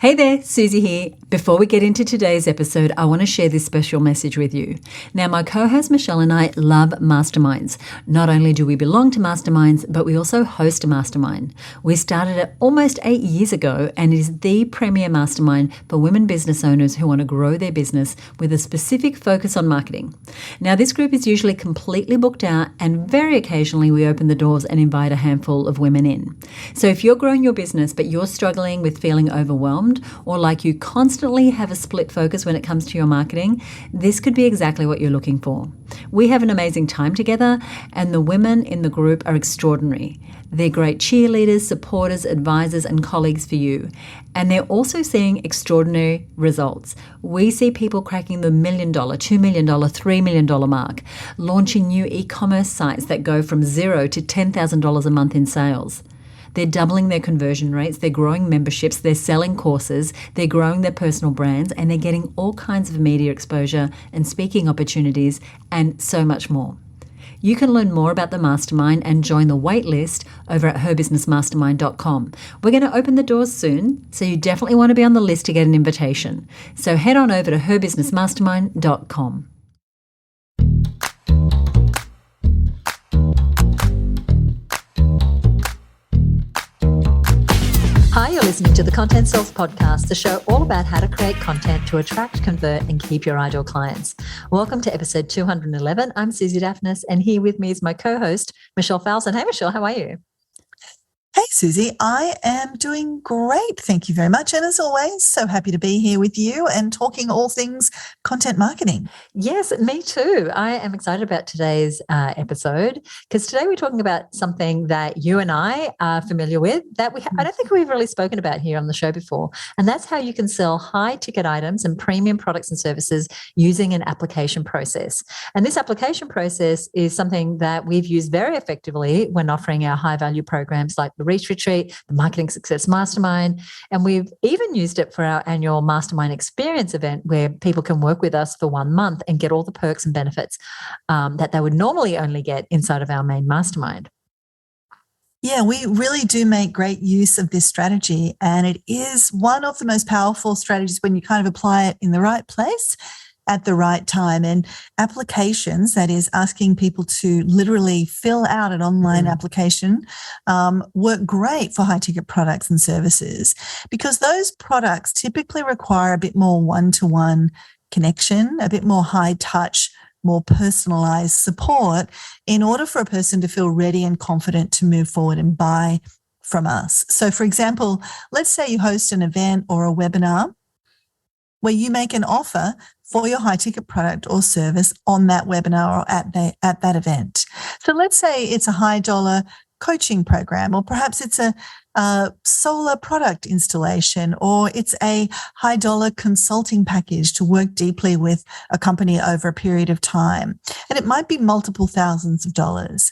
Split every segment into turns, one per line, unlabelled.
Hey there, Suzi here. Before we get into today's episode, I want to share this special message with you. Now, my co-host Michelle and I love masterminds. Not only do we belong to masterminds, but we also host a mastermind. We started it almost 8 years ago, and it is the premier mastermind for women business owners who want to grow their business with a specific focus on marketing. Now, this group is usually completely booked out, and very occasionally we open the doors and invite a handful of women in. So if you're growing your business, but you're struggling with feeling overwhelmed, or like you constantly have a split focus when it comes to your marketing, this could be exactly what you're looking for. We have an amazing time together, and the women in the group are extraordinary. They're great cheerleaders, supporters, advisors, and colleagues for you. And they're also seeing extraordinary results. We see people cracking the $1 million, $2 million, $3 million mark, launching new e-commerce sites that go from $0 to $10,000 a month in sales. They're doubling their conversion rates, they're growing memberships, they're selling courses, they're growing their personal brands, and they're getting all kinds of media exposure and speaking opportunities and so much more. You can learn more about the mastermind and join the wait list over at herbusinessmastermind.com. We're going to open the doors soon, so you definitely want to be on the list to get an invitation. So head on over to herbusinessmastermind.com. Hi, you're listening to the Content Sells Podcast, the show all about how to create content to attract, convert, and keep your ideal clients. Welcome to episode 211. I'm Suzi Dafnis, and here with me is my co-host, Michelle Falzon. Hey, Michelle, how are you?
Hey, Suzi, I am doing great. Thank you very much. And as always, so happy to be here with you and talking all things content marketing.
Yes, me too. I am excited about today's episode because today we're talking about something that you and I are familiar with that I don't think we've really spoken about here on the show before. And that's how you can sell high ticket items and premium products and services using an application process. And this application process is something that we've used very effectively when offering our high value programs like the Reach Retreat, the Marketing Success Mastermind, and we've even used it for our annual Mastermind Experience event where people can work with us for 1 month and get all the perks and benefits that they would normally only get inside of our main mastermind.
Yeah, we really do make great use of this strategy, and it is one of the most powerful strategies when you kind of apply it in the right place at the right time. And applications, that is asking people to literally fill out an online application, work great for high ticket products and services because those products typically require a bit more one-to-one connection, a bit more high touch, more personalized support in order for a person to feel ready and confident to move forward and buy from us. So for example, let's say you host an event or a webinar where you make an offer for your high ticket product or service on that webinar or at that event. So let's say it's a high dollar coaching program, or perhaps it's a solar product installation, or it's a high dollar consulting package to work deeply with a company over a period of time. And it might be multiple thousands of dollars.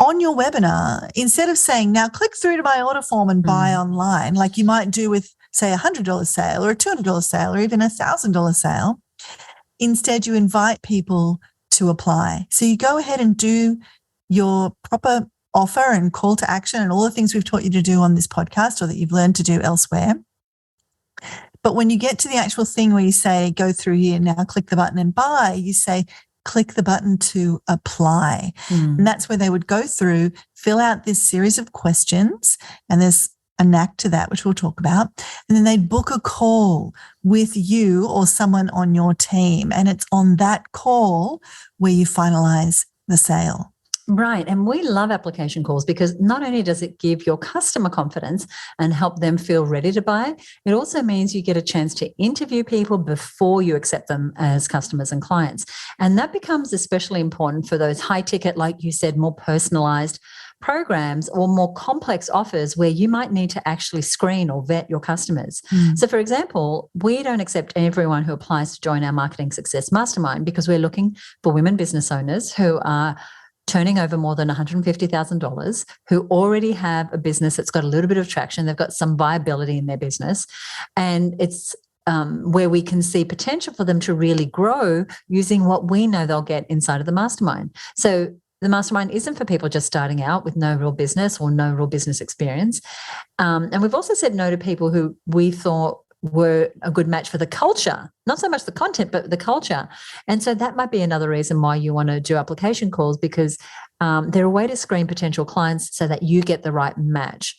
On your webinar, instead of saying, now click through to my order form and buy online, like you might do with, say, a $100 sale or a $200 sale or even a $1,000 sale, instead you invite people to apply. So you go ahead and do your proper offer and call to action and all the things we've taught you to do on this podcast or that you've learned to do elsewhere. But when you get to the actual thing where you say, go through here, now click the button and buy, you say, click the button to apply. And that's where they would go through, fill out this series of questions, and there's a knack to that, which we'll talk about. And then they'd book a call with you or someone on your team. And it's on that call where you finalize the sale.
Right. And we love application calls because not only does it give your customer confidence and help them feel ready to buy, it also means you get a chance to interview people before you accept them as customers and clients. And that becomes especially important for those high ticket, like you said, more personalized programs or more complex offers where you might need to actually screen or vet your customers. So for example, we don't accept everyone who applies to join our Marketing Success Mastermind because we're looking for women business owners who are turning over more than $150,000, who already have a business that's got a little bit of traction, they've got some viability in their business, and it's where we can see potential for them to really grow using what we know they'll get inside of the mastermind. So the mastermind isn't for people just starting out with no real business or no real business experience. And we've also said no to people who we thought were a good match for the culture, not so much the content, but the culture. And so that might be another reason why you want to do application calls, because they're a way to screen potential clients so that you get the right match.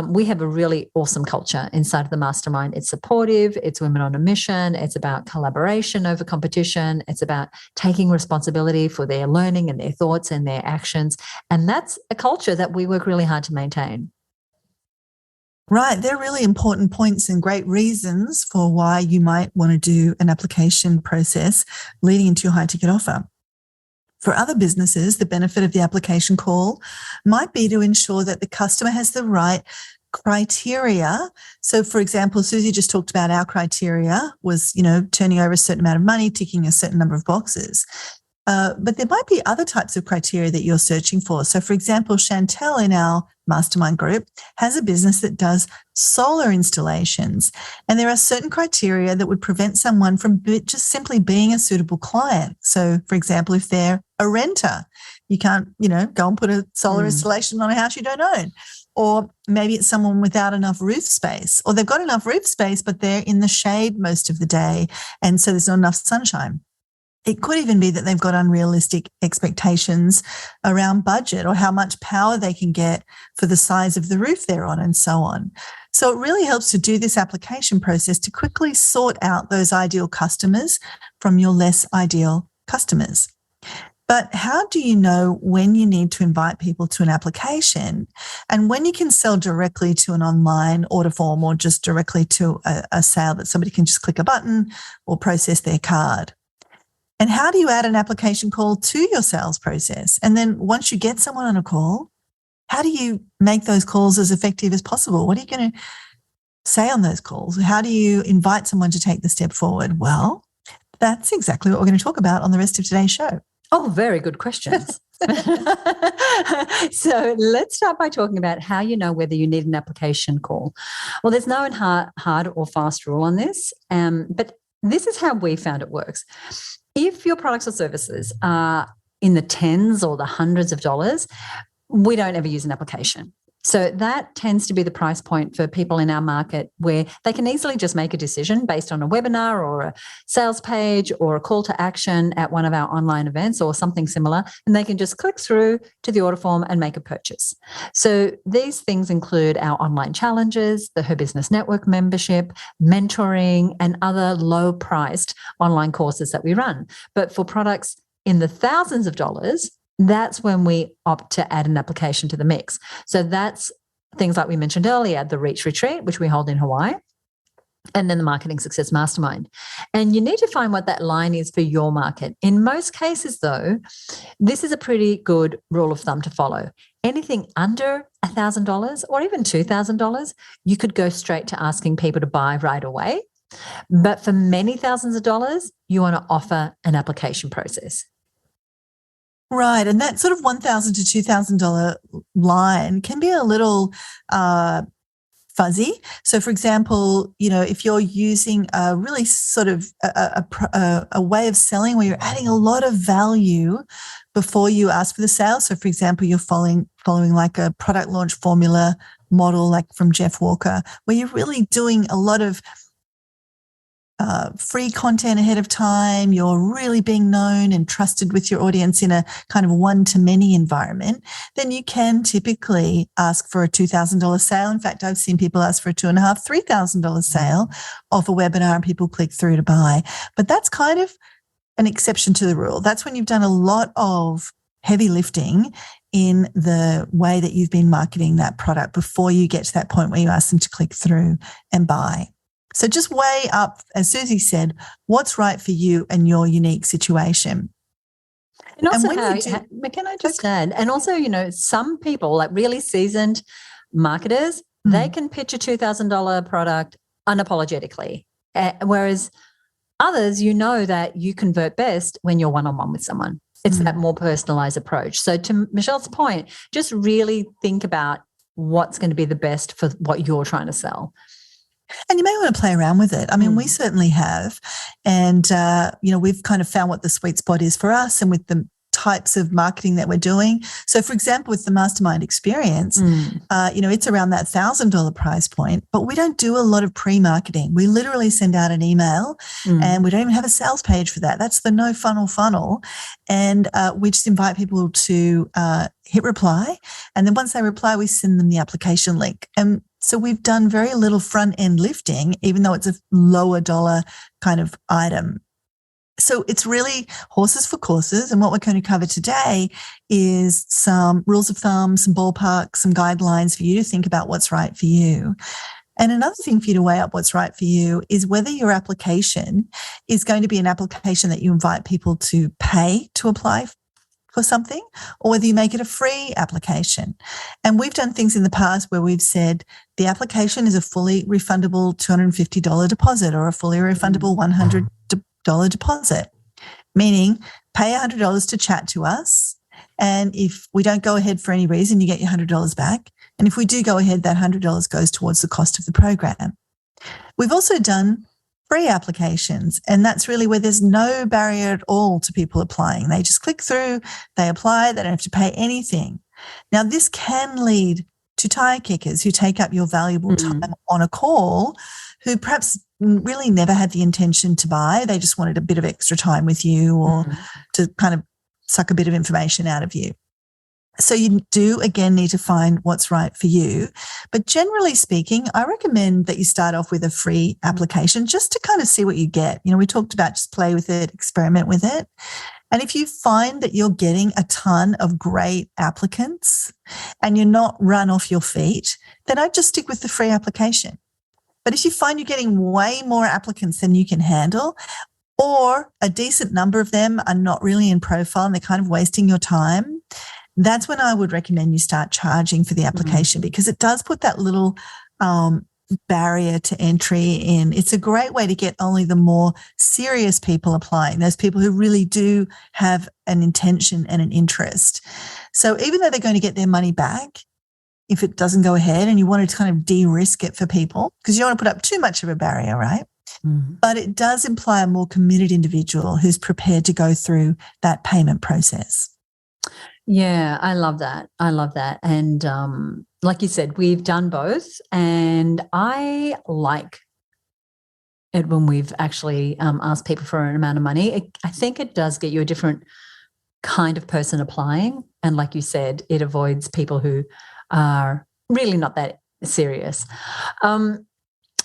We have a really awesome culture inside of the mastermind. It's supportive. It's women on a mission. It's about collaboration over competition. It's about taking responsibility for their learning and their thoughts and their actions. And that's a culture that we work really hard to maintain.
Right. They're really important points and great reasons for why you might want to do an application process leading into your high ticket offer. For other businesses, the benefit of the application call might be to ensure that the customer has the right criteria. So, for example, Suzi just talked about our criteria was, turning over a certain amount of money, ticking a certain number of boxes. But there might be other types of criteria that you're searching for. So, for example, Chantel in our mastermind group has a business that does solar installations. And there are certain criteria that would prevent someone from just simply being a suitable client. So, for example, if they're a renter, you can't, go and put a solar installation on a house you don't own. Or maybe it's someone without enough roof space, or they've got enough roof space, but they're in the shade most of the day. And so there's not enough sunshine. It could even be that they've got unrealistic expectations around budget or how much power they can get for the size of the roof they're on and so on. So it really helps to do this application process to quickly sort out those ideal customers from your less ideal customers. But how do you know when you need to invite people to an application and when you can sell directly to an online order form or just directly to a sale that somebody can just click a button or process their card? And how do you add an application call to your sales process? And then once you get someone on a call, how do you make those calls as effective as possible? What are you going to say on those calls? How do you invite someone to take the step forward? Well, that's exactly what we're going to talk about on the rest of today's show.
Oh, very good questions. So let's start by talking about how you know whether you need an application call. Well, there's no hard or fast rule on this, but this is how we found it works. If your products or services are in the tens or the hundreds of dollars, we don't ever use an application. So that tends to be the price point for people in our market where they can easily just make a decision based on a webinar or a sales page or a call to action at one of our online events or something similar, and they can just click through to the order form and make a purchase. So these things include our online challenges, the Her Business Network membership, mentoring, and other low-priced online courses that we run. But for products in the thousands of dollars, that's when we opt to add an application to the mix. So that's things like we mentioned earlier, the Reach Retreat, which we hold in Hawaii, and then the Marketing Success Mastermind. And you need to find what that line is for your market. In most cases, though, this is a pretty good rule of thumb to follow. Anything under $1,000 or even $2,000, you could go straight to asking people to buy right away. But for many thousands of dollars, you want to offer an application process.
Right. And that sort of $1,000 to $2,000 line can be a little fuzzy. So, for example, if you're using a really sort of a way of selling where you're adding a lot of value before you ask for the sale. So, for example, you're following like a product launch formula model like from Jeff Walker, where you're really doing a lot of free content ahead of time, you're really being known and trusted with your audience in a kind of one-to-many environment, then you can typically ask for a $2,000 sale. In fact, I've seen people ask for a $2,500, $3,000 sale off a webinar and people click through to buy. But that's kind of an exception to the rule. That's when you've done a lot of heavy lifting in the way that you've been marketing that product before you get to that point where you ask them to click through and buy. So just weigh up, as Suzi said, what's right for you and your unique situation.
And also, can I just add, and also, some people, like really seasoned marketers, they can pitch a $2,000 product unapologetically. Whereas others, that you convert best when you're one-on-one with someone. It's that more personalized approach. So to Michelle's point, just really think about what's going to be the best for what you're trying to sell.
And you may want to play around with it. I mean, we certainly have. And, we've kind of found what the sweet spot is for us. And with the types of marketing that we're doing. So, for example, with the Mastermind Experience, it's around that $1,000 price point, but we don't do a lot of pre-marketing. We literally send out an email and we don't even have a sales page for that. That's the no funnel. And we just invite people to hit reply. And then once they reply, we send them the application link. And so we've done very little front end lifting, even though it's a lower dollar kind of item. So it's really horses for courses. And what we're going to cover today is some rules of thumb, some ballpark, some guidelines for you to think about what's right for you. And another thing for you to weigh up what's right for you is whether your application is going to be an application that you invite people to pay to apply for something, or whether you make it a free application. And we've done things in the past where we've said the application is a fully refundable $250 deposit or a fully refundable $100 deposit, meaning pay $100 to chat to us. And if we don't go ahead for any reason, you get your $100 back. And if we do go ahead, that $100 goes towards the cost of the program. We've also done free applications, and that's really where there's no barrier at all to people applying. They just click through, they apply, they don't have to pay anything. Now, this can lead to tire kickers who take up your valuable time on a call, who perhaps really never had the intention to buy. They just wanted a bit of extra time with you or to kind of suck a bit of information out of you. So you do, again, need to find what's right for you. But generally speaking, I recommend that you start off with a free application just to kind of see what you get. We talked about just play with it, experiment with it. And if you find that you're getting a ton of great applicants and you're not run off your feet, then I'd just stick with the free application. But if you find you're getting way more applicants than you can handle, or a decent number of them are not really in profile and they're kind of wasting your time, that's when I would recommend you start charging for the application, because it does put that little barrier to entry in. It's a great way to get only the more serious people applying, those people who really do have an intention and an interest. So even though they're going to get their money back if it doesn't go ahead, and you want to kind of de-risk it for people, because you don't want to put up too much of a barrier, right? But it does imply a more committed individual who's prepared to go through that payment process.
Yeah, I love that. And like you said, we've done both, and I like it when we've actually asked people for an amount of money. I think it does get you a different kind of person applying. And like you said, it avoids people who are really not that serious.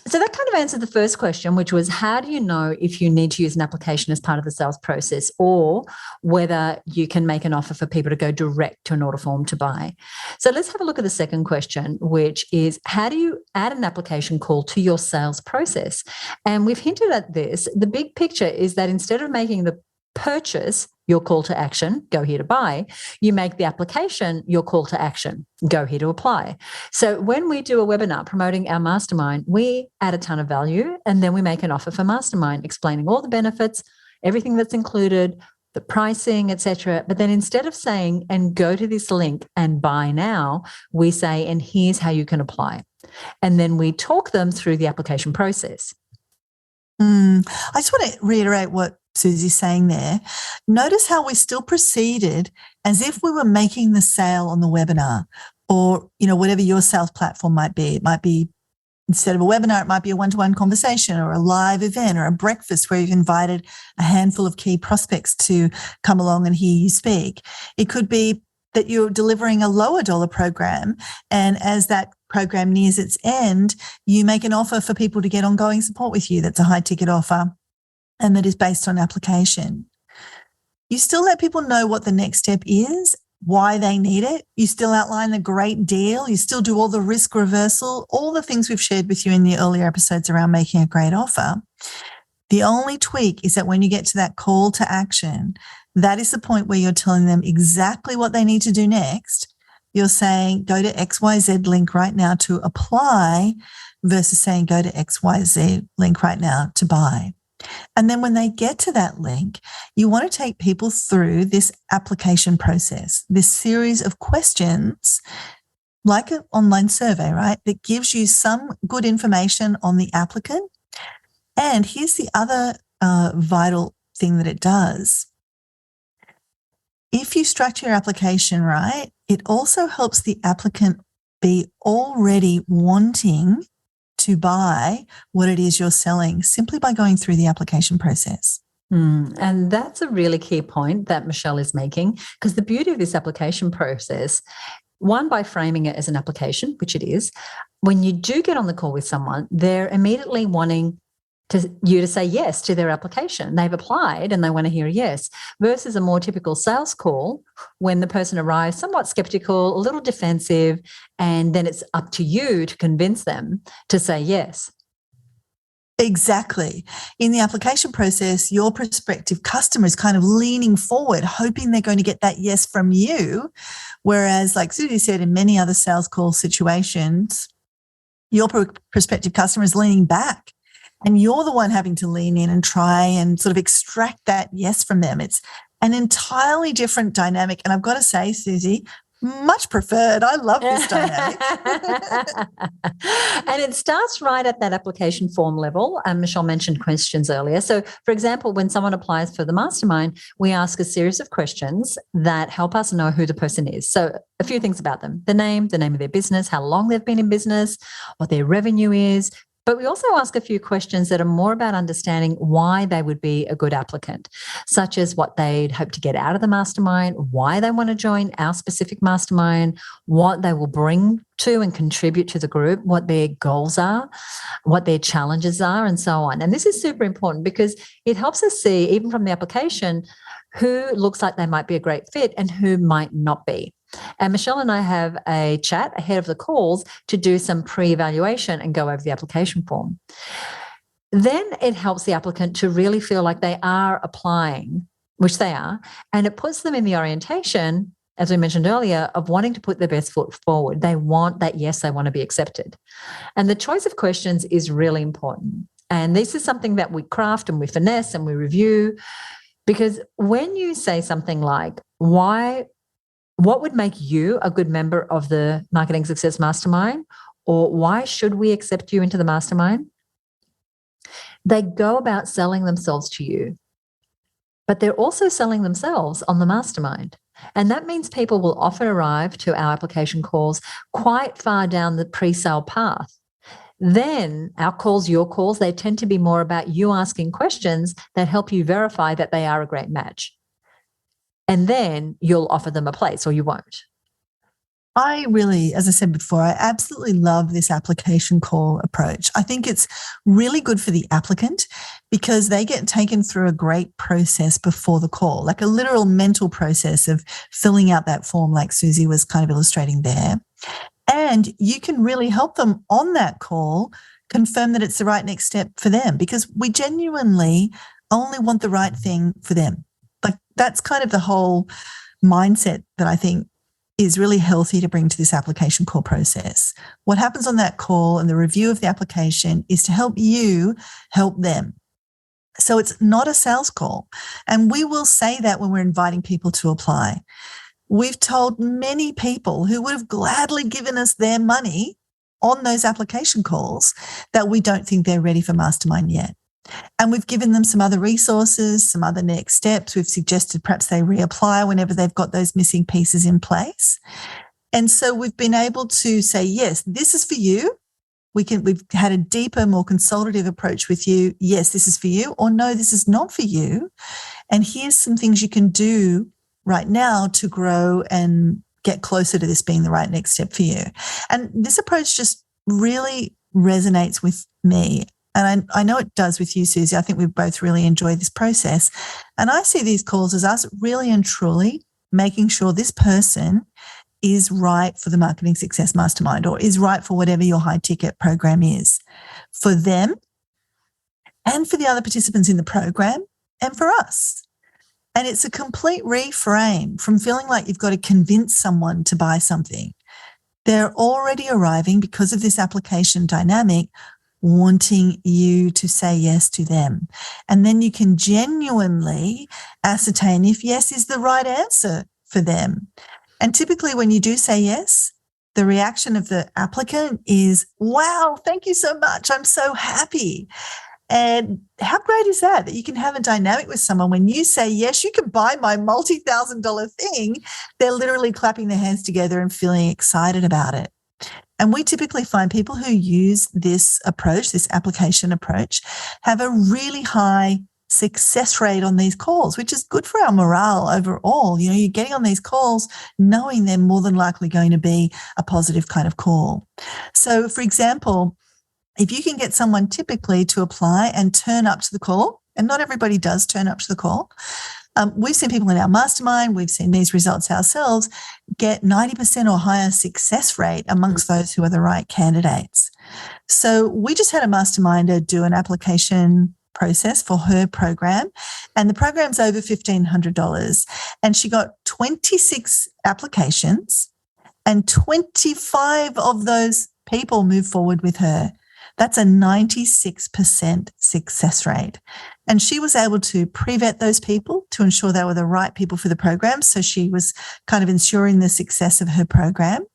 So that kind of answered the first question, which was, how do you know if you need to use an application as part of the sales process, or whether you can make an offer for people to go direct to an order form to buy? So let's have a look at the second question, which is, how do you add an application call to your sales process? And we've hinted at this. The big picture is that instead of making the purchase your call to action, go here to buy, you make the application your call to action, go here to apply. So when we do a webinar promoting our mastermind, we add a ton of value, and then we make an offer for mastermind, explaining all the benefits, everything that's included, the pricing, etc. But then instead of saying, and go to this link and buy now, we say, and here's how you can apply. And then we talk them through the application process.
I just want to reiterate what Suzi's saying there. Notice how we still proceeded as if we were making the sale on the webinar, or, whatever your sales platform might be. It might be, instead of a webinar, it might be a one-to-one conversation or a live event or a breakfast where you've invited a handful of key prospects to come along and hear you speak. It could be that you're delivering a lower dollar program, and as that program nears its end, you make an offer for people to get ongoing support with you. That's a high ticket offer, and that is based on application. You still let people know what the next step is, why they need it. You still outline the great deal. You still do all the risk reversal, all the things we've shared with you in the earlier episodes around making a great offer. The only tweak is that when you get to that call to action, that is the point where you're telling them exactly what they need to do next. You're saying, go to XYZ link right now to apply, versus saying, go to XYZ link right now to buy. And then when they get to that link, you want to take people through this application process, this series of questions, like an online survey, right, that gives you some good information on the applicant. And here's the other vital thing that it does. if you structure your application right, it also helps the applicant be already wanting to buy what it is you're selling simply by going through the application process.
And that's a really key point that Michelle is making, because the beauty of this application process, one, by framing it as an application, which it is, when you do get on the call with someone, they're immediately wanting you to say yes to their application. They've applied and they want to hear a yes, versus a more typical sales call when the person arrives somewhat skeptical, a little defensive, and then it's up to you to convince them to say yes.
Exactly. In the application process, your prospective customer is kind of leaning forward, hoping they're going to get that yes from you. Whereas, like Suzi said, in many other sales call situations, your prospective customer is leaning back and you're the one having to lean in and try and sort of extract that yes from them. It's an entirely different dynamic. And I've got to say, Suzi, much preferred. I love this dynamic.
And it starts right at that application form level. Michelle mentioned questions earlier. So, for example, when someone applies for the mastermind, we ask a series of questions that help us know who the person is. So a few things about them: the name of their business, how long they've been in business, what their revenue is. But we also ask a few questions that are more about understanding why they would be a good applicant, such as what they'd hope to get out of the mastermind, why they want to join our specific mastermind, what they will bring to and contribute to the group, what their goals are, what their challenges are, and so on. And this is super important because it helps us see, even from the application, who looks like they might be a great fit and who might not be. And Michelle and I have a chat ahead of the calls to do some pre-evaluation and go over the application form. Then it helps the applicant to really feel like they are applying, which they are, and it puts them in the orientation, as we mentioned earlier, of wanting to put their best foot forward. They want that yes, they want to be accepted. And the choice of questions is really important. And this is something that we craft and we finesse and we review, because when you say something like, what would make you a good member of the Marketing Success Mastermind? Or why should we accept you into the mastermind? They go about selling themselves to you, but they're also selling themselves on the mastermind. And that means people will often arrive to our application calls quite far down the pre-sale path. Then our calls, your calls, they tend to be more about you asking questions that help you verify that they are a great match. And then you'll offer them a place, or you won't.
I really, as I said before, I absolutely love this application call approach. I think it's really good for the applicant because they get taken through a great process before the call, like a literal mental process of filling out that form like Suzi was kind of illustrating there. And you can really help them on that call confirm that it's the right next step for them, because we genuinely only want the right thing for them. Like that's kind of the whole mindset that I think is really healthy to bring to this application call process. What happens on that call and the review of the application is to help you help them. So it's not a sales call. And we will say that when we're inviting people to apply. We've told many people who would have gladly given us their money on those application calls that we don't think they're ready for Mastermind yet. And we've given them some other resources, some other next steps. We've suggested perhaps they reapply whenever they've got those missing pieces in place. And so we've been able to say, yes, this is for you. We've had a deeper, more consultative approach with you. Yes, this is for you, or no, this is not for you. And here's some things you can do right now to grow and get closer to this being the right next step for you. And this approach just really resonates with me. And I know it does with you, Suzi. I think we both really enjoy this process. And I see these calls as us really and truly making sure this person is right for the Marketing Success Mastermind, or is right for whatever your high ticket program is, for them and for the other participants in the program and for us. And it's a complete reframe from feeling like you've got to convince someone to buy something. They're already arriving because of this application dynamic, wanting you to say yes to them. And then you can genuinely ascertain if yes is the right answer for them. And typically when you do say yes, the reaction of the applicant is, wow, thank you so much. I'm so happy. And how great is that you can have a dynamic with someone when you say, yes, you can buy my multi-$1,000 thing. They're literally clapping their hands together and feeling excited about it. And we typically find people who use this approach, this application approach, have a really high success rate on these calls, which is good for our morale overall. You know, you're getting on these calls knowing they're more than likely going to be a positive kind of call. So, for example, if you can get someone typically to apply and turn up to the call, and not everybody does turn up to the call. We've seen people in our mastermind, we've seen these results ourselves, get 90% or higher success rate amongst those who are the right candidates. So we just had a masterminder do an application process for her program, and the program's over $1,500, and she got 26 applications, and 25 of those people moved forward with her. That's a 96% success rate. And she was able to pre-vet those people to ensure they were the right people for the program. So she was kind of ensuring the success of her program.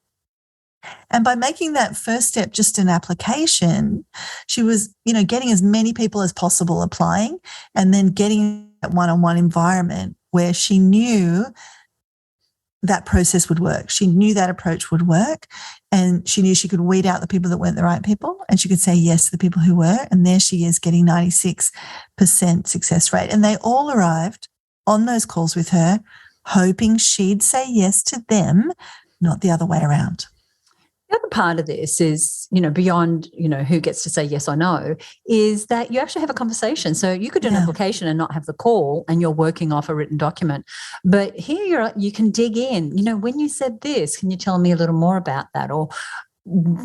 And by making that first step just an application, she was, getting as many people as possible applying, and then getting that one-on-one environment where she knew that process would work. She knew that approach would work, and she knew she could weed out the people that weren't the right people, and she could say yes to the people who were. And there she is, getting 96% success rate. And they all arrived on those calls with her, hoping she'd say yes to them, not the other way around.
The other part of this is, beyond, who gets to say yes or no, is that you actually have a conversation. So you could do an application and not have the call, and you're working off a written document. But here you can dig in. When you said this, can you tell me a little more about that? Or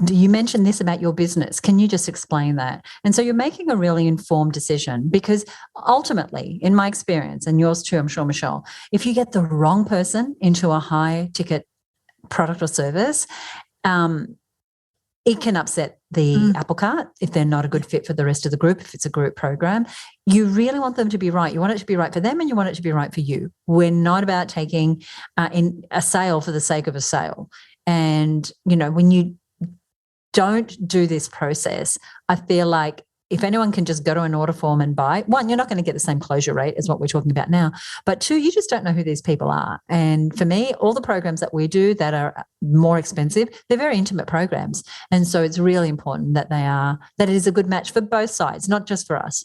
you mentioned this about your business. Can you just explain that? And so you're making a really informed decision, because ultimately, in my experience, and yours too, I'm sure, Michelle, if you get the wrong person into a high ticket product or service, it can upset the apple cart if they're not a good fit for the rest of the group, if it's a group program. You really want them to be right. You want it to be right for them, and you want it to be right for you. We're not about taking in a sale for the sake of a sale. And, when you don't do this process, I feel like if anyone can just go to an order form and buy, one, you're not going to get the same closure rate as what we're talking about now. But two, you just don't know who these people are. And for me, all the programs that we do that are more expensive, they're very intimate programs. And so it's really important that that it is a good match for both sides, not just for us.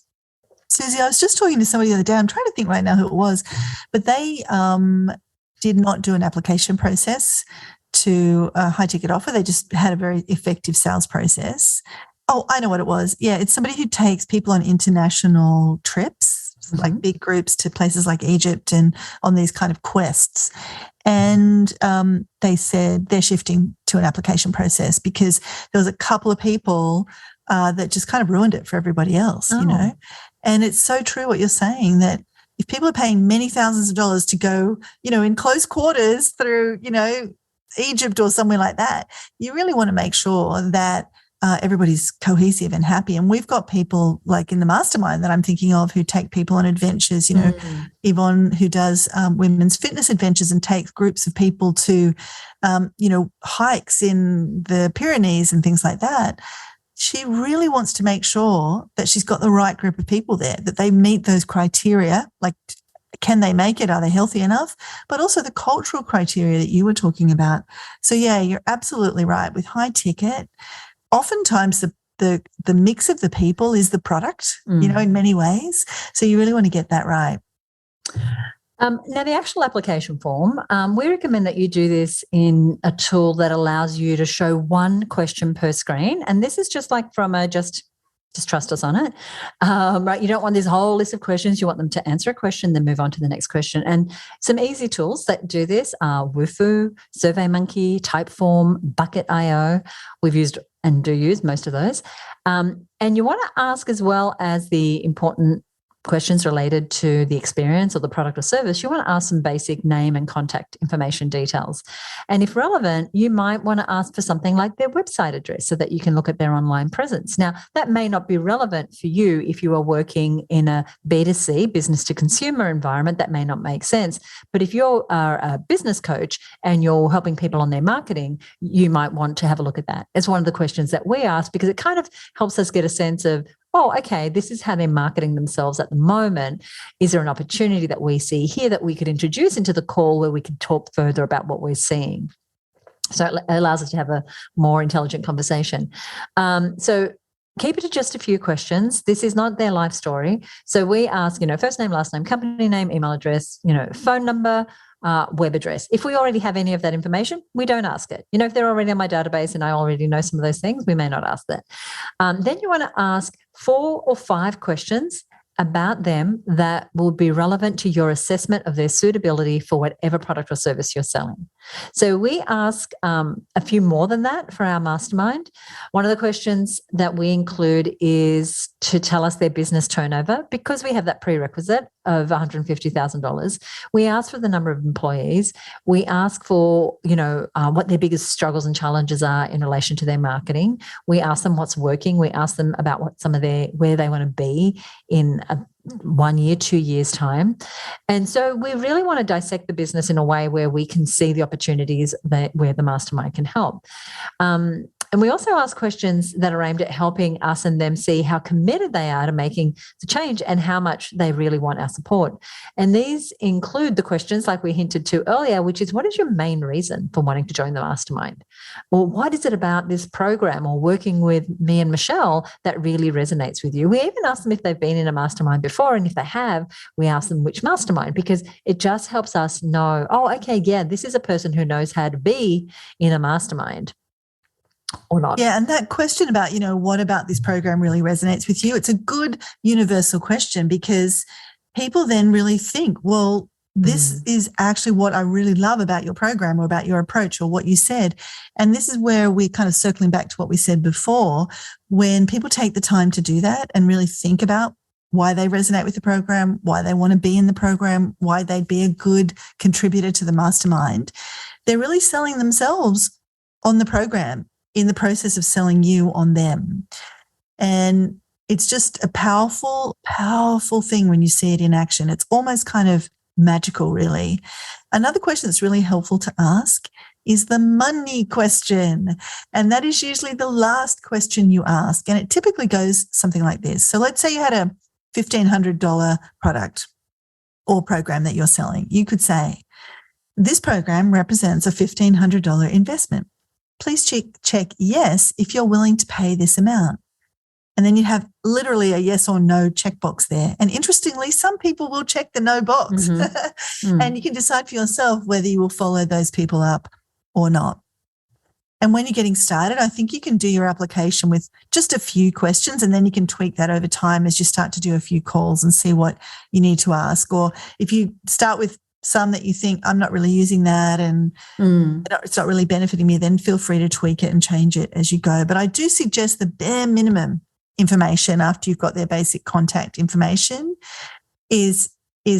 Suzi, I was just talking to somebody the other day. I'm trying to think right now who it was, but they did not do an application process to a high ticket offer. They just had a very effective sales process. Oh, I know what it was. Yeah, it's somebody who takes people on international trips, like big groups to places like Egypt and on these kind of quests. And they said they're shifting to an application process because there was a couple of people that just kind of ruined it for everybody else, And it's so true what you're saying, that if people are paying many thousands of dollars to go, in close quarters through, Egypt or somewhere like that, you really want to make sure that everybody's cohesive and happy. And we've got people like in the mastermind that I'm thinking of who take people on adventures, Yvonne, who does women's fitness adventures and takes groups of people to, hikes in the Pyrenees and things like that. She really wants to make sure that she's got the right group of people there, that they meet those criteria, like can they make it? Are they healthy enough? But also the cultural criteria that you were talking about. So, yeah, you're absolutely right. With high ticket, oftentimes the mix of the people is the product, in many ways. So you really want to get that right.
Now, the actual application form, we recommend that you do this in a tool that allows you to show one question per screen. And this is just like from a just trust us on it, right? You don't want this whole list of questions. You want them to answer a question, then move on to the next question. And some easy tools that do this are Wufoo, SurveyMonkey, Typeform, Bucket.io. We've used and do use most of those. And you want to ask, as well as the important questions related to the experience or the product or service, you want to ask some basic name and contact information details. And if relevant, you might want to ask for something like their website address so that you can look at their online presence. Now, that may not be relevant for you if you are working in a B2C, business to consumer environment. That may not make sense. But if you are a business coach and you're helping people on their marketing, you might want to have a look at that. It's one of the questions that we ask, because it kind of helps us get a sense of oh, okay, this is how they're marketing themselves at the moment. Is there an opportunity that we see here that we could introduce into the call where we could talk further about what we're seeing? So it allows us to have a more intelligent conversation. So keep it to just a few questions. This is not their life story. So we ask, first name, last name, company name, email address, phone number, web address. If we already have any of that information, we don't ask it. If they're already on my database and I already know some of those things, we may not ask that. Then you want to ask 4 or 5 questions about them that will be relevant to your assessment of their suitability for whatever product or service you're selling. So we ask a few more than that for our mastermind. One of the questions that we include is to tell us their business turnover, because we have that prerequisite of $150,000. We ask for the number of employees. We ask for, what their biggest struggles and challenges are in relation to their marketing. We ask them what's working. We ask them about what where they want to be in 1 year, 2 years' time. And so we really want to dissect the business in a way where we can see the opportunities where the mastermind can help. And we also ask questions that are aimed at helping us and them see how committed they are to making the change and how much they really want our support. And these include the questions like we hinted to earlier, which is, what is your main reason for wanting to join the mastermind? Or what is it about this program or working with me and Michelle that really resonates with you? We even ask them if they've been in a mastermind before. And if they have, we ask them which mastermind, because it just helps us know, oh, okay, yeah, this is a person who knows how to be in a mastermind. Or not.
Yeah, and that question about, what about this program really resonates with you? It's a good universal question, because people then really think, well, this is actually what I really love about your program or about your approach or what you said. And this is where we're kind of circling back to what we said before. When people take the time to do that and really think about why they resonate with the program, why they want to be in the program, why they'd be a good contributor to the mastermind, they're really selling themselves on the program in the process of selling you on them. And it's just a powerful, powerful thing when you see it in action. It's almost kind of magical, really. Another question that's really helpful to ask is the money question. And that is usually the last question you ask. And it typically goes something like this. So let's say you had a $1,500 product or program that you're selling. You could say, this program represents a $1,500 investment. Please check yes if you're willing to pay this amount. And then you have literally a yes or no checkbox there. And interestingly, some people will check the no box. And you can decide for yourself whether you will follow those people up or not. And when you're getting started, I think you can do your application with just a few questions, and then you can tweak that over time as you start to do a few calls and see what you need to ask. Or if you start with some that you think, I'm not really using that and it's not really benefiting me, then feel free to tweak it and change it as you go. But I do suggest the bare minimum information after you've got their basic contact information is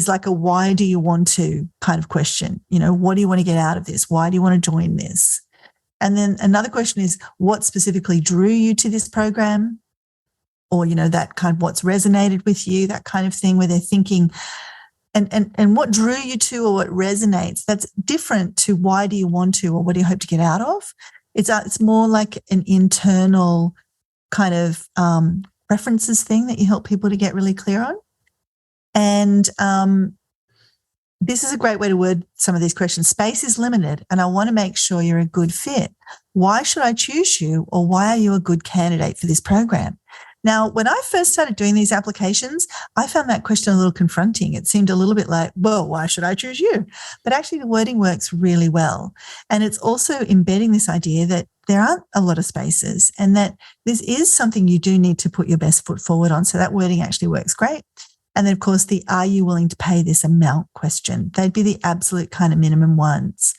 like a why do you want to kind of question. What do you want to get out of this? Why do you want to join this? And then another question is, what specifically drew you to this program? Or, that kind of what's resonated with you, that kind of thing, where they're thinking, and what drew you to or what resonates, that's different to why do you want to or what do you hope to get out of. It's more like an internal kind of preferences thing that you help people to get really clear on. And this is a great way to word some of these questions. Space is limited, and I want to make sure you're a good fit. Why should I choose you, or why are you a good candidate for this program? Now, when I first started doing these applications, I found that question a little confronting. It seemed a little bit like, well, why should I choose you? But actually the wording works really well. And it's also embedding this idea that there aren't a lot of spaces and that this is something you do need to put your best foot forward on. So that wording actually works great. And then, of course, the are you willing to pay this amount question. They'd be the absolute kind of minimum ones.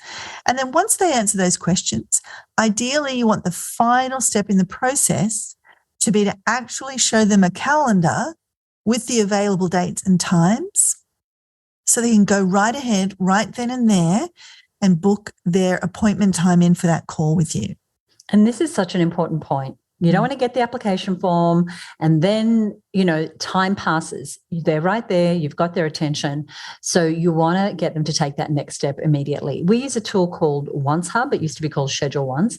And then once they answer those questions, ideally you want the final step in the process to be to actually show them a calendar with the available dates and times so they can go right ahead, right then and there, and book their appointment time in for that call with you.
And this is such an important point. You don't want to get the application form and then, time passes. They're right there. You've got their attention. So you want to get them to take that next step immediately. We use a tool called Once Hub. It used to be called Schedule Once,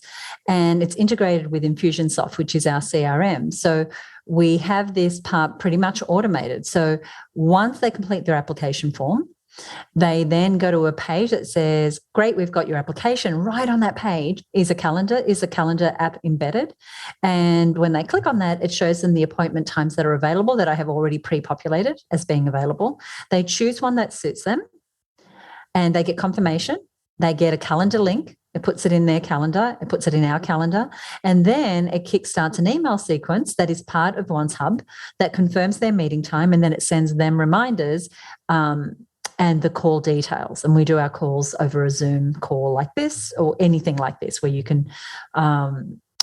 and it's integrated with Infusionsoft, which is our CRM. So we have this part pretty much automated. So once they complete their application form, they then go to a page that says, great, we've got your application. Right on that page is a calendar app embedded. And when they click on that, it shows them the appointment times that are available that I have already pre-populated as being available. They choose one that suits them and they get confirmation. They get a calendar link. It puts it in their calendar. It puts it in our calendar. And then it kickstarts an email sequence that is part of Once Hub that confirms their meeting time. And then it sends them reminders and the call details. And we do our calls over a Zoom call like this or anything like this where you can,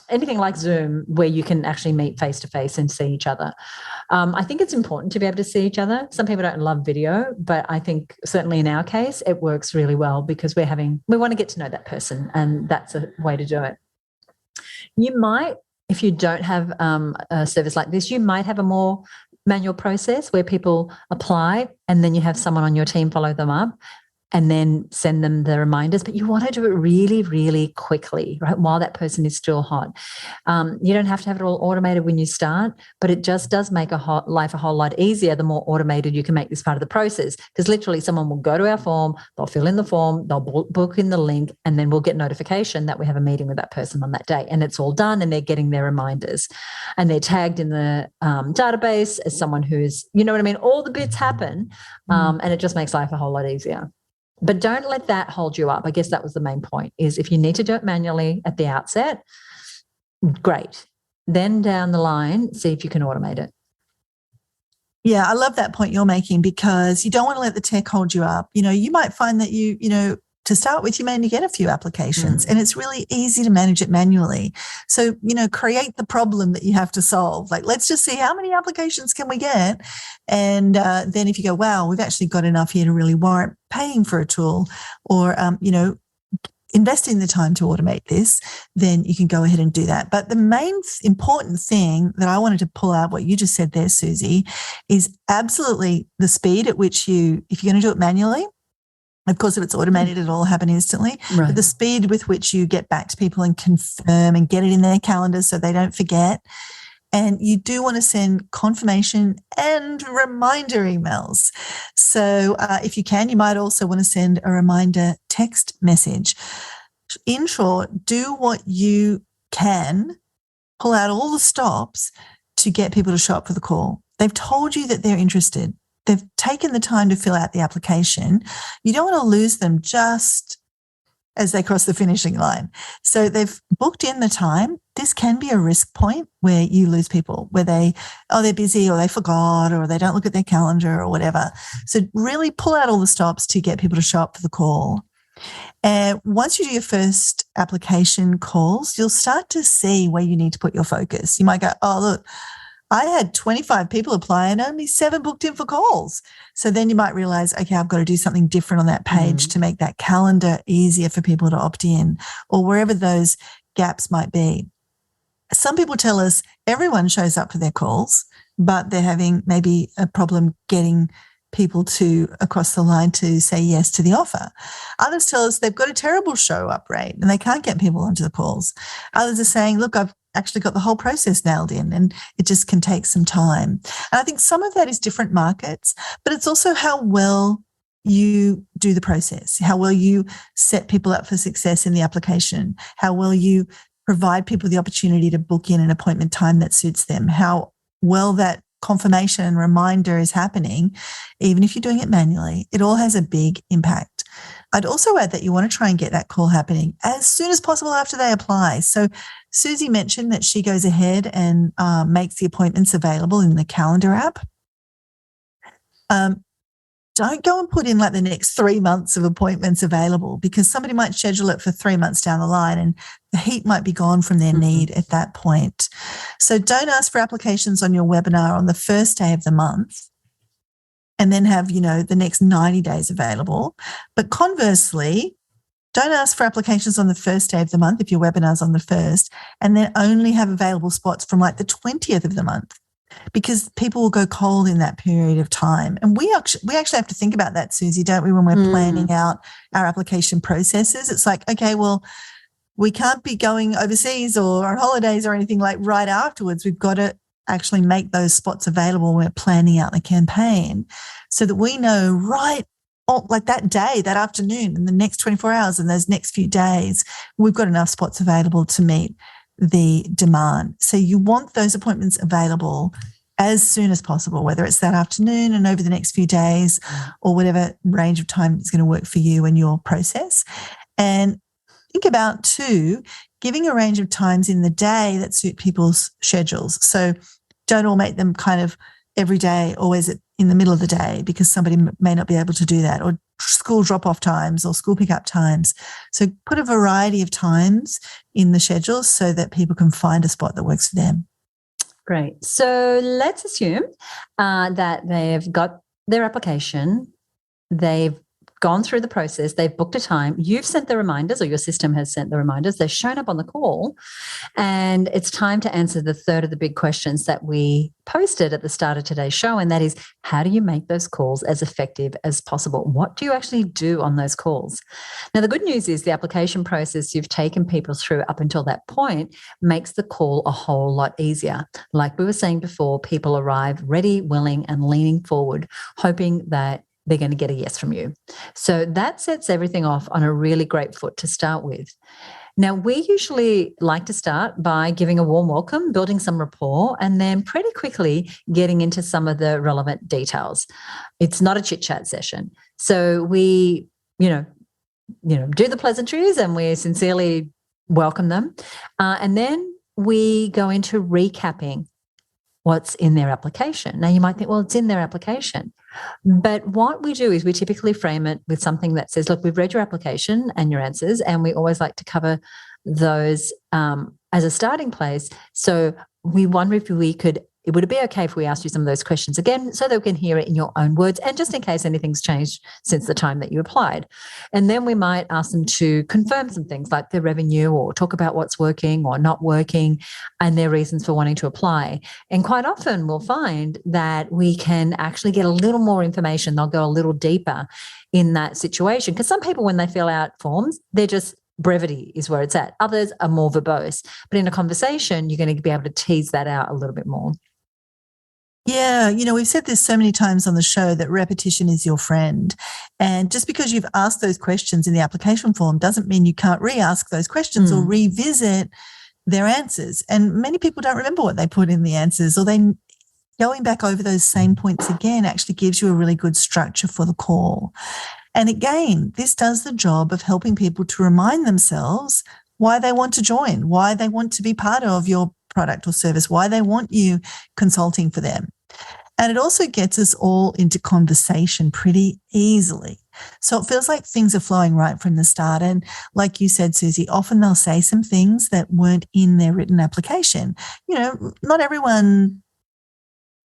anything like Zoom where you can actually meet face-to-face and see each other. I think it's important to be able to see each other. Some people don't love video, but I think certainly in our case, it works really well because we want to get to know that person, and that's a way to do it. You might, if you don't have a service like this, you might have a more manual process where people apply and then you have someone on your team follow them up and then send them the reminders. But you want to do it really, really quickly, right, while that person is still hot. You don't have to have it all automated when you start, but it just does make life a whole lot easier the more automated you can make this part of the process, because literally someone will go to our form, they'll fill in the form, they'll book in the link, and then we'll get notification that we have a meeting with that person on that day. And it's all done and they're getting their reminders and they're tagged in the database as someone who's, you know what I mean? All the bits happen and it just makes life a whole lot easier. But don't let that hold you up. I guess that was the main point, is if you need to do it manually at the outset, great. Then down the line, see if you can automate it.
Yeah, I love that point you're making, because you don't want to let the tech hold you up. You might find that to start with, you may only get a few applications and it's really easy to manage it manually. So, create the problem that you have to solve. Like, let's just see how many applications can we get. And then if you go, wow, we've actually got enough here to really warrant paying for a tool or, investing the time to automate this, then you can go ahead and do that. But the main important thing that I wanted to pull out what you just said there, Suzi, is absolutely the speed at which if you're going to do it manually, of course, if it's automated, it'll all happen instantly. Right. But the speed with which you get back to people and confirm and get it in their calendars so they don't forget. And you do want to send confirmation and reminder emails. So if you can, you might also want to send a reminder text message. In short, do what you can, pull out all the stops to get people to show up for the call. They've told you that they're interested. They've taken the time to fill out the application. You don't want to lose them just as they cross the finishing line. So they've booked in the time. This can be a risk point where you lose people, where they're busy or they forgot or they don't look at their calendar or whatever. So really pull out all the stops to get people to show up for the call. And once you do your first application calls, you'll start to see where you need to put your focus. You might go, oh, look, I had 25 people apply and only 7 booked in for calls. So then you might realize, okay, I've got to do something different on that page to make that calendar easier for people to opt in, or wherever those gaps might be. Some people tell us everyone shows up for their calls, but they're having maybe a problem getting people to across the line to say yes to the offer. Others tell us they've got a terrible show up rate and they can't get people onto the calls. Others are saying, look, I've actually got the whole process nailed in and it just can take some time. And I think some of that is different markets, but it's also how well you do the process, how well you set people up for success in the application, how well you provide people the opportunity to book in an appointment time that suits them, how well that confirmation and reminder is happening, even if you're doing it manually. It all has a big impact. I'd also add that you want to try and get that call happening as soon as possible after they apply. So Suzi mentioned that she goes ahead and makes the appointments available in the calendar app. Don't go and put in like the next 3 months of appointments available, because somebody might schedule it for 3 months down the line and the heat might be gone from their need at that point. So don't ask for applications on your webinar on the first day of the month and then have, the next 90 days available. But conversely, Don't ask for applications on the first day of the month if your webinar's on the 1st, and then only have available spots from like the 20th of the month, because people will go cold in that period of time. And we actually have to think about that, Suzi, don't we, when we're planning out our application processes? It's like, okay, well, we can't be going overseas or on holidays or anything like right afterwards. We've got to actually make those spots available when we're planning out the campaign, so that we know like that day, that afternoon, and the next 24 hours and those next few days, we've got enough spots available to meet the demand. So you want those appointments available as soon as possible, whether it's that afternoon and over the next few days, or whatever range of time is going to work for you and your process. And think about, too, giving a range of times in the day that suit people's schedules. So don't all make them kind of every day, always in the middle of the day, because somebody may not be able to do that, or school drop-off times or school pick-up times. So put a variety of times in the schedules so that people can find a spot that works for them.
Great. So let's assume that they've got their application, they've gone through the process, they've booked a time, you've sent the reminders, or your system has sent the reminders, they've shown up on the call, and it's time to answer the third of the big questions that we posted at the start of today's show, and that is, how do you make those calls as effective as possible? What do you actually do on those calls? Now, the good news is the application process you've taken people through up until that point makes the call a whole lot easier. Like we were saying before, people arrive ready, willing, and leaning forward, hoping that they're going to get a yes from you. So that sets everything off on a really great foot to start with. Now, we usually like to start by giving a warm welcome, building some rapport, and then pretty quickly getting into some of the relevant details. It's not a chit-chat session. So we, do the pleasantries, and we sincerely welcome them. And then we go into recapping what's in their application. Now, you might think, well, it's in their application. But what we do is we typically frame it with something that says, look, we've read your application and your answers, and we always like to cover those as a starting place. So we wonder if would it be okay if we asked you some of those questions again, so that we can hear it in your own words, and just in case anything's changed since the time that you applied. And then we might ask them to confirm some things like their revenue, or talk about what's working or not working and their reasons for wanting to apply. And quite often we'll find that we can actually get a little more information. They'll go a little deeper in that situation, because some people, when they fill out forms, they're just brevity is where it's at. Others are more verbose. But in a conversation, you're going to be able to tease that out a little bit more.
Yeah, we've said this so many times on the show that repetition is your friend. And just because you've asked those questions in the application form doesn't mean you can't re-ask those questions or revisit their answers. And many people don't remember what they put in the answers, or going back over those same points again actually gives you a really good structure for the call. And again, this does the job of helping people to remind themselves why they want to join, why they want to be part of your product or service, why they want you consulting for them. And it also gets us all into conversation pretty easily. So it feels like things are flowing right from the start. And like you said, Suzi, often they'll say some things that weren't in their written application. Not everyone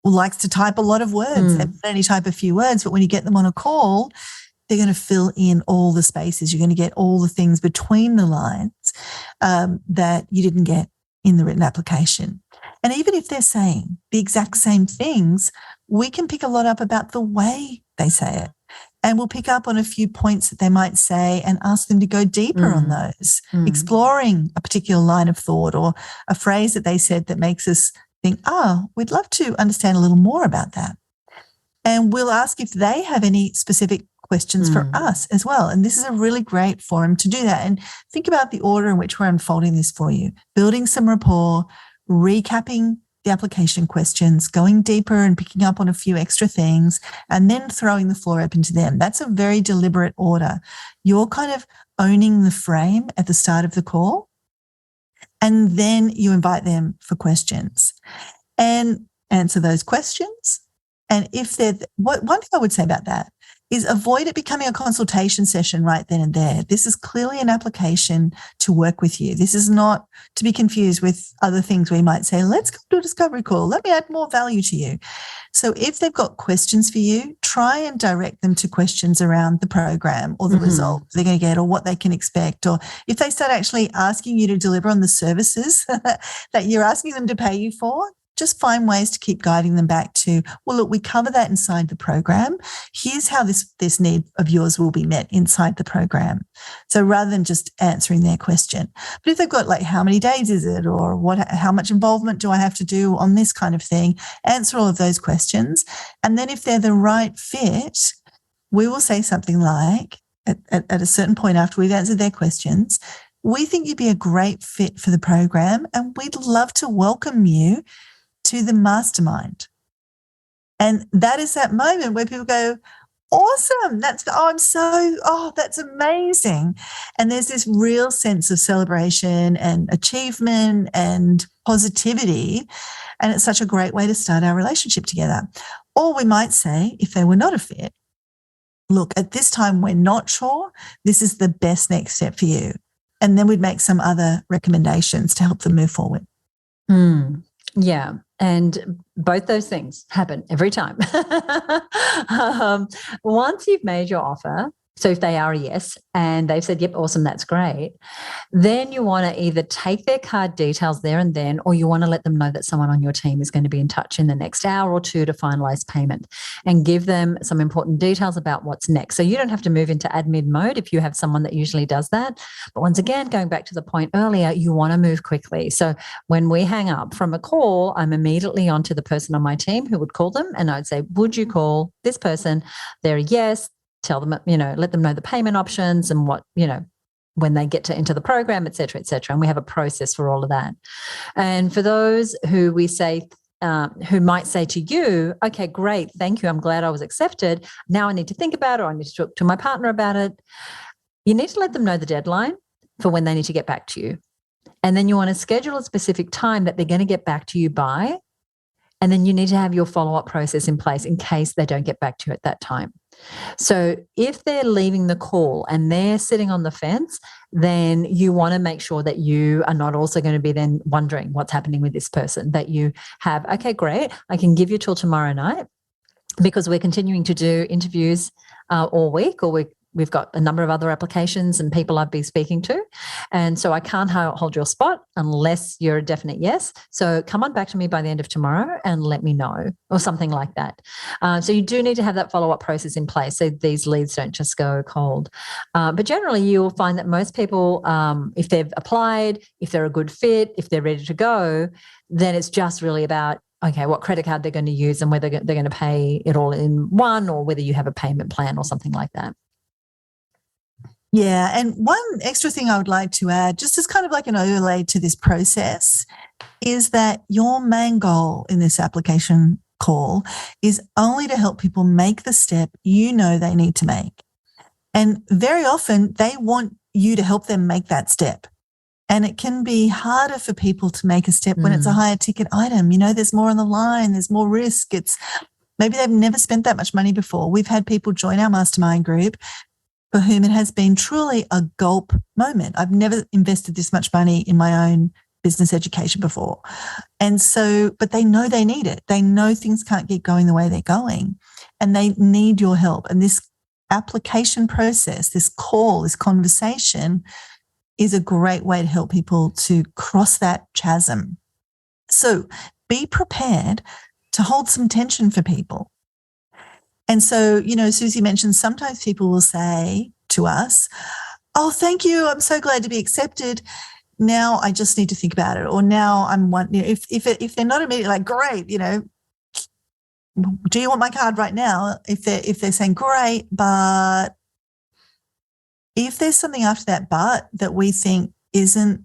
likes to type a lot of words. They only type a few words, but when you get them on a call, they're going to fill in all the spaces. You're going to get all the things between the lines that you didn't get in the written application. And even if they're saying the exact same things, we can pick a lot up about the way they say it. And we'll pick up on a few points that they might say and ask them to go deeper on those, exploring a particular line of thought or a phrase that they said that makes us think, we'd love to understand a little more about that. And we'll ask if they have any specific questions for us as well. And this is a really great forum to do that. And think about the order in which we're unfolding this for you. Building some rapport, recapping the application questions, going deeper and picking up on a few extra things, and then throwing the floor open to them. That's a very deliberate order. You're kind of owning the frame at the start of the call, and then you invite them for questions and answer those questions. And if they're, one thing I would say about that is avoid it becoming a consultation session right then and there. This is clearly an application to work with you. This is not to be confused with other things we might say, let's go do a discovery call. Let me add more value to you. So if they've got questions for you, try and direct them to questions around the program or the result they're going to get or what they can expect. Or if they start actually asking you to deliver on the services that you're asking them to pay you for, just find ways to keep guiding them back to, well, look, we cover that inside the program. Here's how this need of yours will be met inside the program. So rather than just answering their question. But if they've got like, how many days is it? Or how much involvement do I have to do on this kind of thing? Answer all of those questions. And then if they're the right fit, we will say something like, at a certain point after we've answered their questions, we think you'd be a great fit for the program and we'd love to welcome you to the mastermind. And that is that moment where people go, awesome. That's amazing. And there's this real sense of celebration and achievement and positivity. And it's such a great way to start our relationship together. Or we might say, if they were not a fit, look, at this time, we're not sure. This is the best next step for you. And then we'd make some other recommendations to help them move forward.
Yeah. And both those things happen every time. Once you've made your offer, so if they are a yes and they've said, yep, awesome, that's great, then you want to either take their card details there and then, or you want to let them know that someone on your team is going to be in touch in the next hour or two to finalize payment and give them some important details about what's next. So you don't have to move into admin mode if you have someone that usually does that. But once again, going back to the point earlier, you want to move quickly. So when we hang up from a call, I'm immediately on to the person on my team who would call them. And I'd say, would you call this person? They're a yes. Tell them, let them know the payment options and what, when they get to enter the program, et cetera, et cetera. And we have a process for all of that. And for those who we say, who might say to you, okay, great, thank you, I'm glad I was accepted. Now I need to think about it, or I need to talk to my partner about it. You need to let them know the deadline for when they need to get back to you. And then you want to schedule a specific time that they're going to get back to you by. And then you need to have your follow-up process in place in case they don't get back to you at that time. So if they're leaving the call and they're sitting on the fence, then you want to make sure that you are not also going to be then wondering what's happening with this person, that you have, okay, great, I can give you till tomorrow night because we're continuing to do interviews all week, or we've got a number of other applications and people I've been speaking to. And so I can't hold your spot unless you're a definite yes. So come on back to me by the end of tomorrow and let me know, or something like that. So you do need to have that follow-up process in place so these leads don't just go cold. But generally you'll find that most people, if they've applied, if they're a good fit, if they're ready to go, then it's just really about, okay, what credit card they're going to use and whether they're going to pay it all in one or whether you have a payment plan or something like that.
Yeah. And one extra thing I would like to add, just as kind of like an overlay to this process, is that your main goal in this application call is only to help people make the step you know they need to make. And very often they want you to help them make that step. And it can be harder for people to make a step when it's a higher ticket item. There's more on the line, there's more risk. Maybe they've never spent that much money before. We've had people join our mastermind group for whom it has been truly a gulp moment. I've never invested this much money in my own business education before. And so, but they know they need it. They know things can't keep going the way they're going and they need your help. And this application process, this call, this conversation is a great way to help people to cross that chasm. So be prepared to hold some tension for people. And so, Suzi mentioned sometimes people will say to us, oh, thank you, I'm so glad to be accepted. Now I just need to think about it. Or now I'm one, if they're not immediately like, great, do you want my card right now? If they're saying, great, but if there's something after that but that we think isn't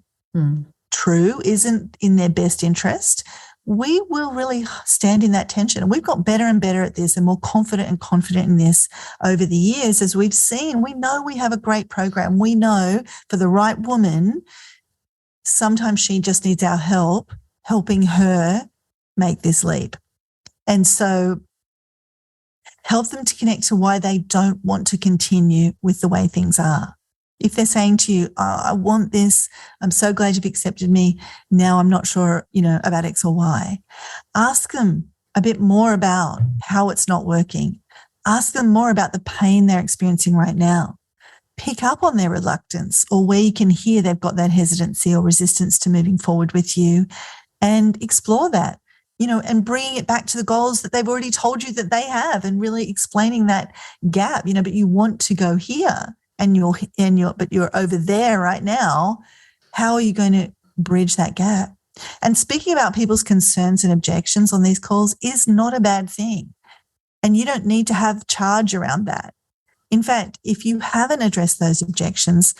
true, isn't in their best interest, we will really stand in that tension. And we've got better and better at this and more confident in this over the years. As we've seen, we know we have a great program. We know for the right woman, sometimes she just needs our help, helping her make this leap. And so help them to connect to why they don't want to continue with the way things are. If they're saying to you, oh, I want this, I'm so glad you've accepted me, now I'm not sure, about X or Y, ask them a bit more about how it's not working. Ask them more about the pain they're experiencing right now. Pick up on their reluctance, or where you can hear they've got that hesitancy or resistance to moving forward with you, and explore that, and bringing it back to the goals that they've already told you that they have, and really explaining that gap, but you want to go here but you're over there right now. How are you going to bridge that gap? And speaking about people's concerns and objections on these calls is not a bad thing. And you don't need to have charge around that. In fact, if you haven't addressed those objections,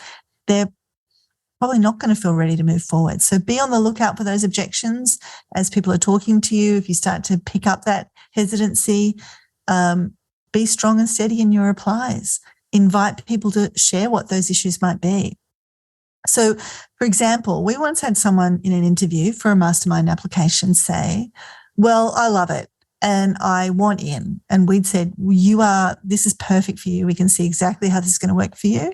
they're probably not going to feel ready to move forward. So be on the lookout for those objections as people are talking to you. If you start to pick up that hesitancy, be strong and steady in your replies. Invite people to share what those issues might be. So, for example, we once had someone in an interview for a mastermind application say, well, I love it and I want in. And we'd said, this is perfect for you. We can see exactly how this is going to work for you.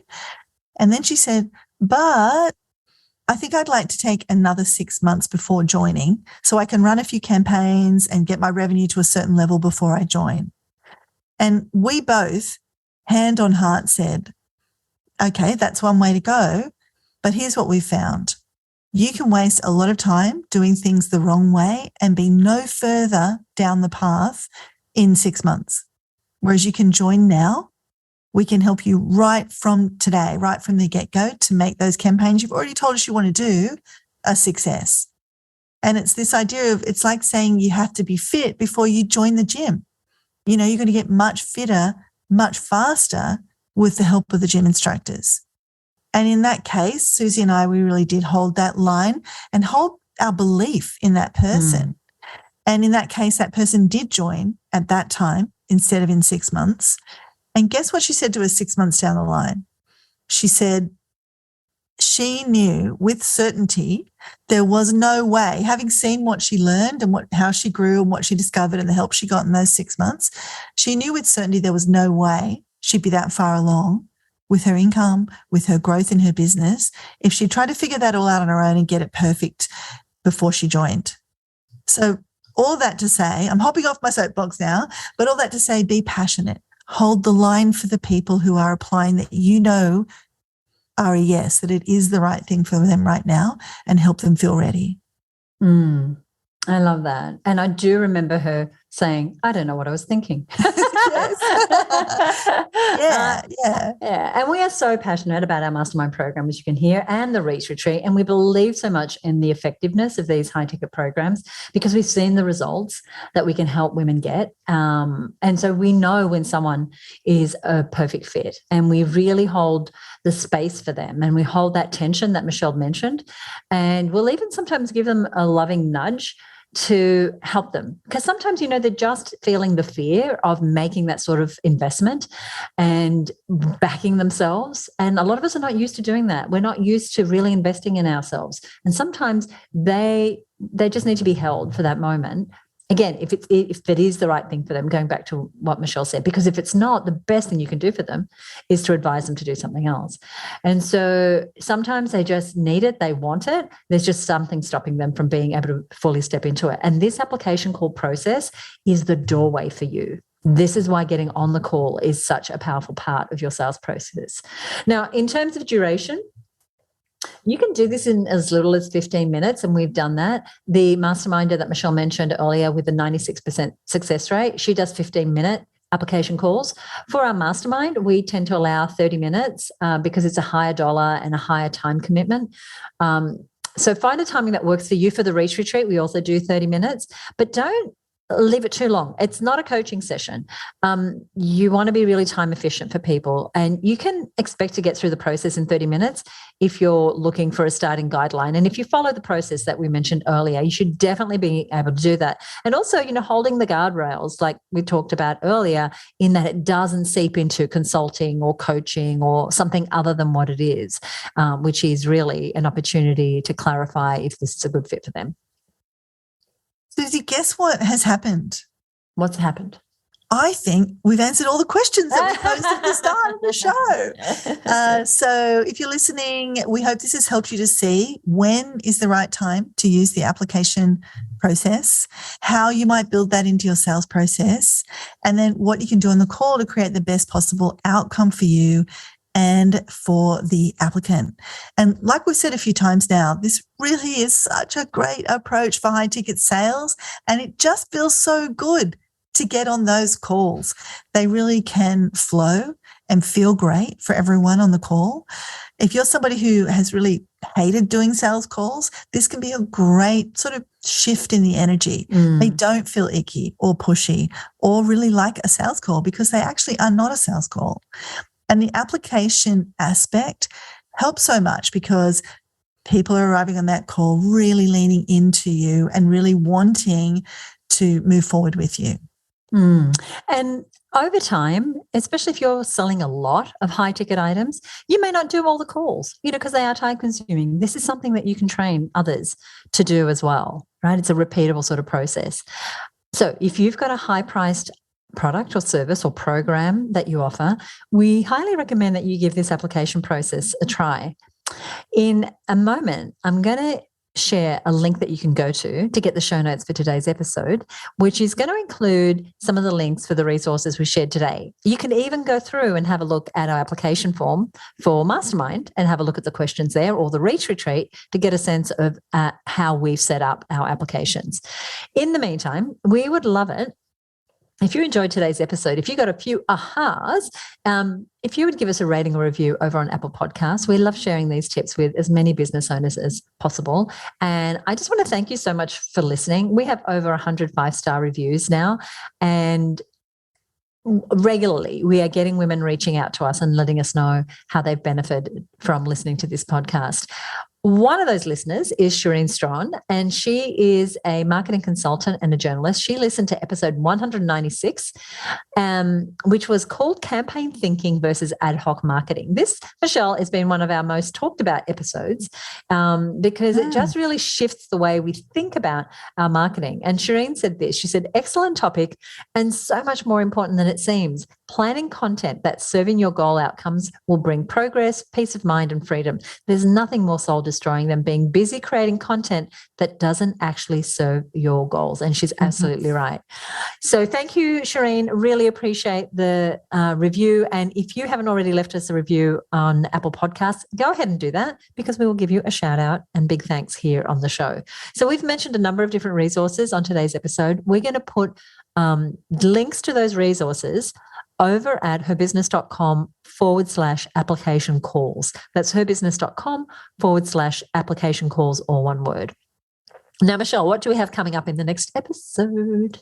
And then she said, but I think I'd like to take another 6 months before joining so I can run a few campaigns and get my revenue to a certain level before I join. And we both, hand on heart, said, okay, that's one way to go. But here's what we found. You can waste a lot of time doing things the wrong way and be no further down the path in 6 months. Whereas you can join now. We can help you right from today, right from the get-go, to make those campaigns you've already told us you want to do a success. And it's this idea of, it's like saying you have to be fit before you join the gym. You're going to get much fitter, much faster with the help of the gym instructors. And in that case, Suzi and I, we really did hold that line and hold our belief in that person. And in that case, that person did join at that time instead of in 6 months. And guess what she said to us 6 months down the line? She said she knew with certainty there was no way, having seen what she learned and how she grew and what she discovered and the help she got in those 6 months, she knew with certainty there was no way she'd be that far along with her income, with her growth in her business, if she tried to figure that all out on her own and get it perfect before she joined. So all that to say, I'm hopping off my soapbox now, but all that to say, be passionate. Hold the line for the people who are applying that are a yes, that it is the right thing for them right now, and help them feel ready.
I love that. And I do remember her saying, I don't know what I was thinking. Yeah. And we are so passionate about our mastermind program, as you can hear, and the Reach Retreat. And we believe so much in the effectiveness of these high-ticket programs because we've seen the results that we can help women get. And so we know when someone is a perfect fit, and we really hold the space for them, and we hold that tension that Michelle mentioned. And we'll even sometimes give them a loving nudge to help them, because sometimes, they're just feeling the fear of making that sort of investment and backing themselves. And a lot of us are not used to doing that. We're not used to really investing in ourselves. And sometimes they just need to be held for that moment. Again, if it is the right thing for them, going back to what Michelle said, because if it's not, the best thing you can do for them is to advise them to do something else. And so sometimes they just need it, they want it. There's just something stopping them from being able to fully step into it. And this application call process is the doorway for you. This is why getting on the call is such a powerful part of your sales process. Now, in terms of duration, you can do this in as little as 15 minutes, and we've done that. The masterminder that Michelle mentioned earlier with the 96% success rate, she does 15-minute application calls. For our mastermind, we tend to allow 30 minutes because it's a higher dollar and a higher time commitment. So find a timing that works for you. For the Reach Retreat, we also do 30 minutes, but don't leave it too long. It's not a coaching session. You want to be really time efficient for people, and you can expect to get through the process in 30 minutes if you're looking for a starting guideline. And if you follow the process that we mentioned earlier, you should definitely be able to do that. And also, holding the guardrails like we talked about earlier, in that it doesn't seep into consulting or coaching or something other than what it is, which is really an opportunity to clarify if this is a good fit for them.
Suzi, guess what has happened?
What's happened?
I think we've answered all the questions that we posed at the start of the show. So if you're listening, we hope this has helped you to see when is the right time to use the application process, how you might build that into your sales process, and then what you can do on the call to create the best possible outcome for you and for the applicant. And like we've said a few times now, this really is such a great approach for high ticket sales, and it just feels so good to get on those calls. They really can flow and feel great for everyone on the call. If you're somebody who has really hated doing sales calls, this can be a great sort of shift in the energy. They don't feel icky or pushy or really like a sales call because they actually are not a sales call. And the application aspect helps so much because people are arriving on that call really leaning into you and really wanting to move forward with you.
And over time, especially if you're selling a lot of high ticket items, you may not do all the calls, because they are time consuming. This is something that you can train others to do as well, right? It's a repeatable sort of process. So if you've got a high priced product or service or program that you offer, we highly recommend that you give this application process a try. In a moment, I'm going to share a link that you can go to get the show notes for today's episode, which is going to include some of the links for the resources we shared today. You can even go through and have a look at our application form for Mastermind and have a look at the questions there, or the Reach Retreat, to get a sense of how we've set up our applications. In the meantime, we would love it if you enjoyed today's episode, if you got a few ahas, if you would give us a rating or review over on Apple Podcasts. We love sharing these tips with as many business owners as possible. And I just want to thank you so much for listening. We have over 100 5-star reviews now, and regularly we are getting women reaching out to us and letting us know how they've benefited from listening to this podcast. One of those listeners is Shireen Strawn, and she is a marketing consultant and a journalist. She listened to episode 196, which was called Campaign Thinking versus Ad Hoc Marketing. This, Michelle, has been one of our most talked about episodes because it just really shifts the way we think about our marketing. And Shireen said this. She said, excellent topic and so much more important than it seems. Planning content that's serving your goal outcomes will bring progress, peace of mind, and freedom. There's nothing more soul destroying than being busy creating content that doesn't actually serve your goals. And she's absolutely right. So thank you, Shireen. Really appreciate the review. And if you haven't already left us a review on Apple Podcasts, go ahead and do that, because we will give you a shout out and big thanks here on the show. So we've mentioned a number of different resources on today's episode. We're going to put links to those resources over at herbusiness.com/application calls. That's herbusiness.com/application calls, all one word. Now, Michelle, what do we have coming up in the next episode?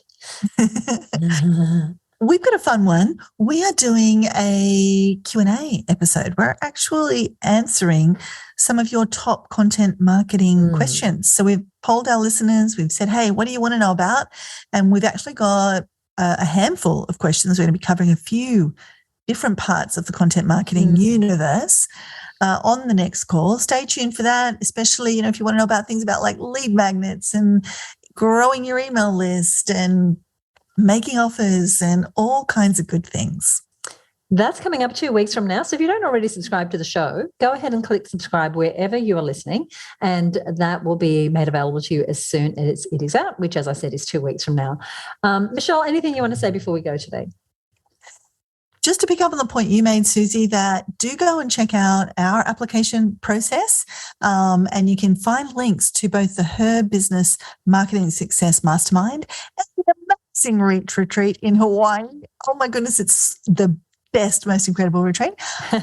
We've got a fun one. We are doing a Q&A episode. We're actually answering some of your top content marketing questions. So we've polled our listeners. We've said, hey, what do you want to know about? And we've actually got a handful of questions. We're going to be covering a few different parts of the content marketing universe on the next call. Stay tuned for that, especially, if you want to know about things about like lead magnets and growing your email list and making offers and all kinds of good things.
That's coming up 2 weeks from now. So if you don't already subscribe to the show, go ahead and click subscribe wherever you are listening, and that will be made available to you as soon as it is out, which, as I said, is 2 weeks from now. Michelle, anything you want to say before we go today?
Just to pick up on the point you made, Suzi, that do go and check out our application process, and you can find links to both the Her Business Marketing Success Mastermind and the amazing Reach Retreat in Hawaii. Oh my goodness, it's the best, most incredible retreat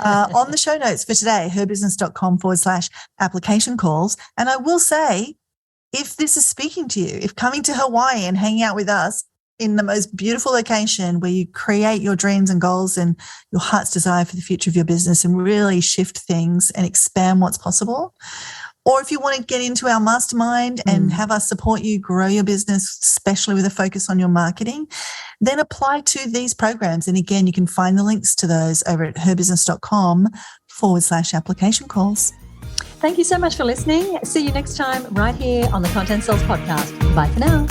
on the show notes for today, herbusiness.com/application calls. And I will say, if this is speaking to you, if coming to Hawaii and hanging out with us in the most beautiful location where you create your dreams and goals and your heart's desire for the future of your business and really shift things and expand what's possible, or if you want to get into our mastermind and have us support you grow your business, especially with a focus on your marketing, then apply to these programs. And again, you can find the links to those over at herbusiness.com/application calls.
Thank you so much for listening. See you next time right here on the Content Sales Podcast. Bye for now.